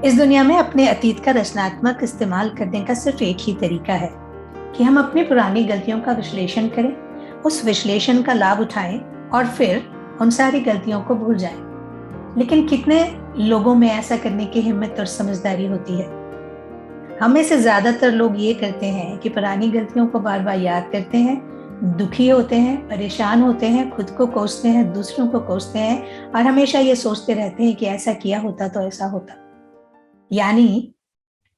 इस दुनिया में अपने अतीत का रचनात्मक इस्तेमाल करने का सिर्फ एक ही तरीका है कि हम अपनी पुरानी गलतियों का विश्लेषण करें, उस विश्लेषण का लाभ उठाएं और फिर उन सारी गलतियों को भूल जाएं। लेकिन कितने लोगों में ऐसा करने की हिम्मत और समझदारी होती है? हम में से ज्यादातर लोग ये करते हैं कि पुरानी गलतियों को बार बार याद करते हैं, दुखी होते हैं, परेशान होते हैं, खुद को कोसते हैं, दूसरों को कोसते हैं और हमेशा ये सोचते रहते हैं कि ऐसा किया होता तो ऐसा होता। यानी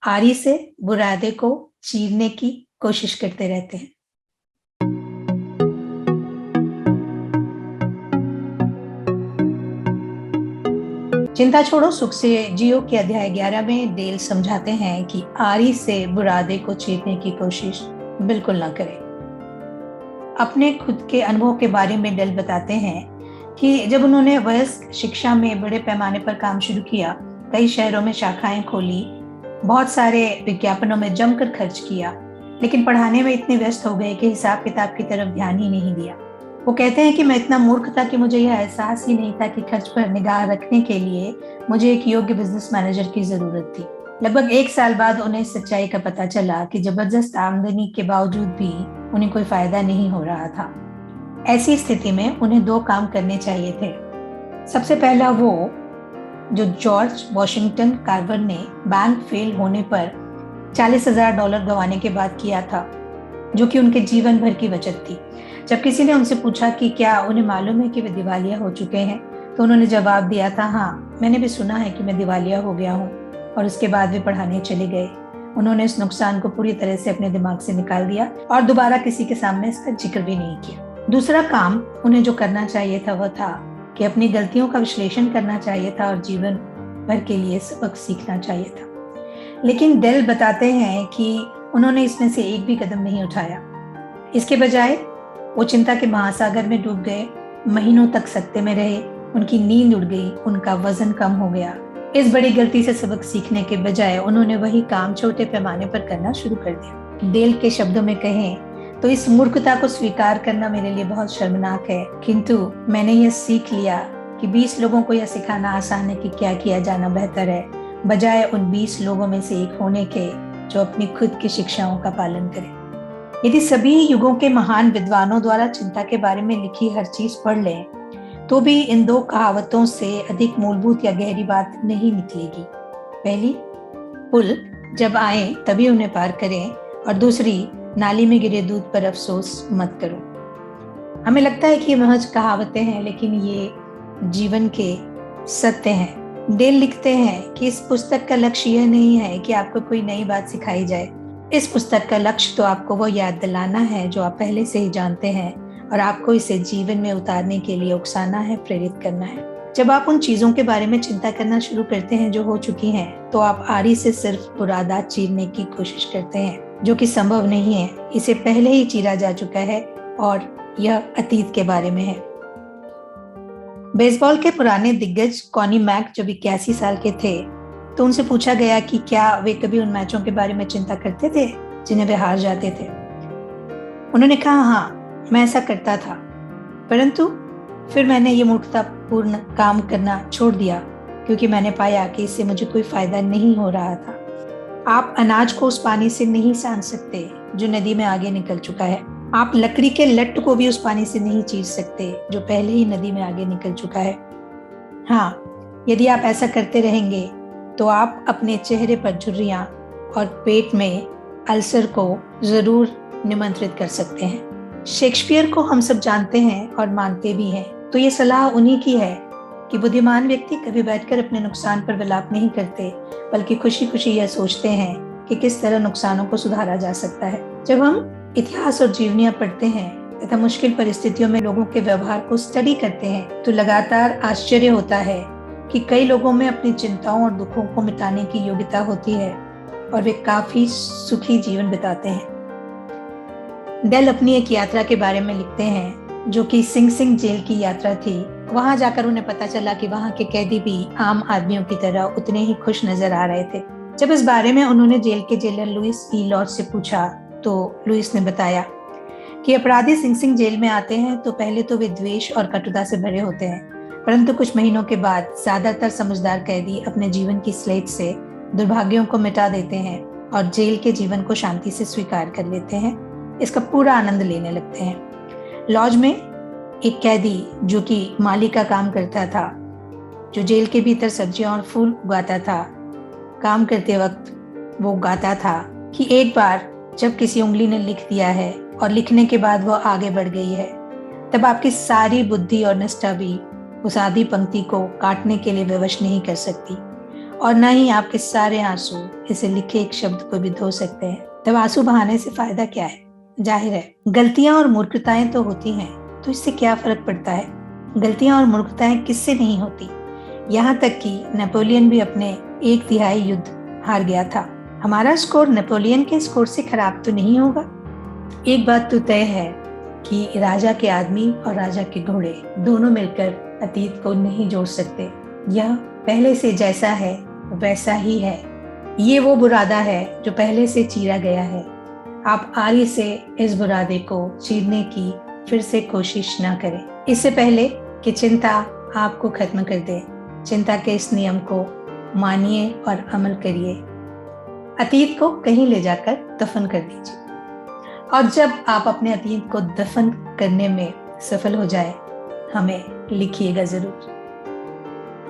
आरी से बुरादे को चीरने की कोशिश करते रहते हैं। चिंता छोड़ो सुख से जियो के अध्याय 11 में डेल समझाते हैं कि आरी से बुरादे को चीरने की कोशिश बिल्कुल ना करें। अपने खुद के अनुभव के बारे में डेल बताते हैं कि जब उन्होंने वयस्क शिक्षा में बड़े पैमाने पर काम शुरू किया, कई शहरों में शाखाएं खोली, बहुत सारे विज्ञापनों में जमकर खर्च किया, लेकिन पढ़ाने में इतने व्यस्त हो गए कि हिसाब किताब की तरफ ध्यान ही नहीं दिया। वो कहते हैं कि मैं इतना मूर्ख था कि मुझे यह एहसास ही नहीं था कि खर्च पर निगाह रखने के लिए मुझे एक योग्य बिजनेस मैनेजर की जरूरत थी। लगभग 1 साल बाद उन्हें सच्चाई का पता चला कि जबरदस्त आमदनी के बावजूद भी उन्हें कोई फायदा नहीं हो रहा था। ऐसी स्थिति में उन्हें 2 काम करने चाहिए थे। सबसे पहला वो जो जॉर्ज वॉशिंगटन कार्वर ने बैंक फेल होने पर $40,000 गंवाने के बाद किया था, जो कि उनके जीवन भर की बचत थी। जब किसी ने उनसे पूछा कि क्या उन्हें मालूम है कि वे दिवालिया हो चुके हैं, तो उन्होंने जवाब दिया था, हाँ, मैंने भी सुना है कि मैं दिवालिया हो गया हूँ। और उसके बाद वे पढ़ाने चले गए। उन्होंने इस नुकसान को पूरी तरह से अपने दिमाग से निकाल दिया और दोबारा किसी के सामने इसका जिक्र भी नहीं किया। दूसरा काम उन्हें जो करना चाहिए था वह था कि अपनी गलतियों का विश्लेषण करना चाहिए था और जीवन भर के लिए सबक सीखना चाहिए था। लेकिन डेल बताते हैं कि उन्होंने इसमें से एक भी कदम नहीं उठाया। इसके बजाय वो चिंता के महासागर में डूब गए, महीनों तक सत्ते में रहे, उनकी नींद उड़ गई, उनका वजन कम हो गया। इस बड़ी गलती से सबक सीखने के बजाय उन्होंने वही काम छोटे पैमाने पर करना शुरू कर दिया। डेल के शब्दों में कहें तो इस मूर्खता को स्वीकार करना मेरे लिए बहुत शर्मनाक है, किंतु मैंने यह सीख लिया कि 20 लोगों को यह सिखाना आसान है कि क्या किया जाना बेहतर है, बजाय उन 20 लोगों में से एक होने के जो अपनी खुद की शिक्षाओं का पालन करें। यदि सभी युगों के महान विद्वानों द्वारा चिंता के बारे में लिखी हर चीज पढ़ लें, तो भी इन 2 कहावतों से अधिक मूलभूत या गहरी बात नहीं निकलेगी। पहली, पुल जब आए तभी उन्हें पार करें, और दूसरी, नाली में गिरे दूध पर अफसोस मत करो। हमें लगता है कि ये महज कहावतें हैं, लेकिन ये जीवन के सत्य हैं। डेल लिखते हैं कि इस पुस्तक का लक्ष्य यह नहीं है कि आपको कोई नई बात सिखाई जाए। इस पुस्तक का लक्ष्य तो आपको वो याद दिलाना है जो आप पहले से ही जानते हैं, और आपको इसे जीवन में उतारने के लिए उकसाना है, प्रेरित करना है। जब आप उन चीजों के बारे में चिंता करना शुरू करते हैं जो हो चुकी हैं, तो आप आरी से सिर्फ बुरादा चीरने की कोशिश करते हैं, जो कि संभव नहीं है। इसे पहले ही चीरा जा चुका है और यह अतीत के बारे में है। बेसबॉल के पुराने दिग्गज कॉनी मैक जब 81 साल के थे, तो उनसे पूछा गया कि क्या वे कभी उन मैचों के बारे में चिंता करते थे जिन्हें वे हार जाते थे। उन्होंने कहा, हाँ, मैं ऐसा करता था, परंतु फिर मैंने ये मूर्खतापूर्ण काम करना छोड़ दिया क्योंकि मैंने पाया कि इससे मुझे कोई फायदा नहीं हो रहा था। आप अनाज को उस पानी से नहीं सान सकते जो नदी में आगे निकल चुका है। आप लकड़ी के लट्ट को भी उस पानी से नहीं चीर सकते जो पहले ही नदी में आगे निकल चुका है। हाँ, यदि आप ऐसा करते रहेंगे तो आप अपने चेहरे पर झुर्रियां और पेट में अल्सर को जरूर निमंत्रित कर सकते हैं। शेक्सपियर को हम सब जानते हैं और मानते भी हैं, तो ये सलाह उन्हीं की है कि बुद्धिमान व्यक्ति कभी बैठकर अपने नुकसान पर विलाप नहीं करते, बल्कि खुशी खुशी यह सोचते हैं कि किस तरह नुकसानों को सुधारा जा सकता है। जब हम इतिहास और जीवनियां पढ़ते हैं तथा मुश्किल परिस्थितियों में लोगों के व्यवहार को स्टडी करते हैं, तो लगातार आश्चर्य होता है कि कई लोगों में अपनी चिंताओं और दुखों को मिटाने की योग्यता होती है और वे काफी सुखी जीवन बिताते हैं। डेल अपनी एक यात्रा के बारे में लिखते हैं जो कि सिंग सिंग जेल की यात्रा थी। वहां जाकर उन्हें पता चला कि वहां के कैदी भी आम आदमियों की तरह उतने ही खुश नजर आ रहे थे। जब इस बारे में उन्होंने जेल के जेलर लुइस ई लॉर्ड से पूछा, तो लुइस ने बताया कि अपराधी सिंग सिंग जेल में आते हैं तो पहले तो वे द्वेष और कटुता से भरे होते हैं, परंतु कुछ महीनों के बाद ज्यादातर समझदार कैदी अपने जीवन की स्लेट से दुर्भाग्यों को मिटा देते हैं और जेल के जीवन को शांति से स्वीकार कर लेते हैं, इसका पूरा आनंद लेने लगते हैं। लॉज में एक कैदी जो कि माली का काम करता था, जो जेल के भीतर सब्जियां और फूल उगाता था, काम करते वक्त वो गाता था कि एक बार जब किसी उंगली ने लिख दिया है और लिखने के बाद वो आगे बढ़ गई है, तब आपकी सारी बुद्धि और निष्ठा भी उस आधी पंक्ति को काटने के लिए विवश नहीं कर सकती, और न ही आपके सारे आंसू इसे लिखे एक शब्द को भी धो सकते हैं। तब आंसू बहाने से फायदा क्या है? जाहिर है गलतियां और मूर्खताएं तो होती हैं, तो इससे क्या फर्क पड़ता है? गलतियां और मूर्खताएं किससे नहीं होती? यहाँ तक कि नेपोलियन भी अपने 1/3 युद्ध हार गया था। हमारा स्कोर नेपोलियन के स्कोर से खराब तो नहीं होगा। एक बात तो तय है कि राजा के आदमी और राजा के घोड़े दोनों मिलकर अतीत को नहीं जोड़ सकते। यह पहले से जैसा है वैसा ही है। ये वो बुरादा है जो पहले से चीरा गया है। आप आरी से इस बुरादे को चीरने की फिर से कोशिश ना करें, इससे पहले कि चिंता आपको खत्म कर दे। चिंता के इस नियम को मानिए और अमल करिए। अतीत को कहीं ले जाकर दफन कर दीजिए, और जब आप अपने अतीत को दफन करने में सफल हो जाए, हमें लिखिएगा जरूर।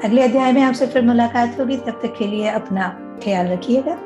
अगले अध्याय में आपसे फिर मुलाकात होगी। तब तक के लिए अपना ख्याल रखिएगा।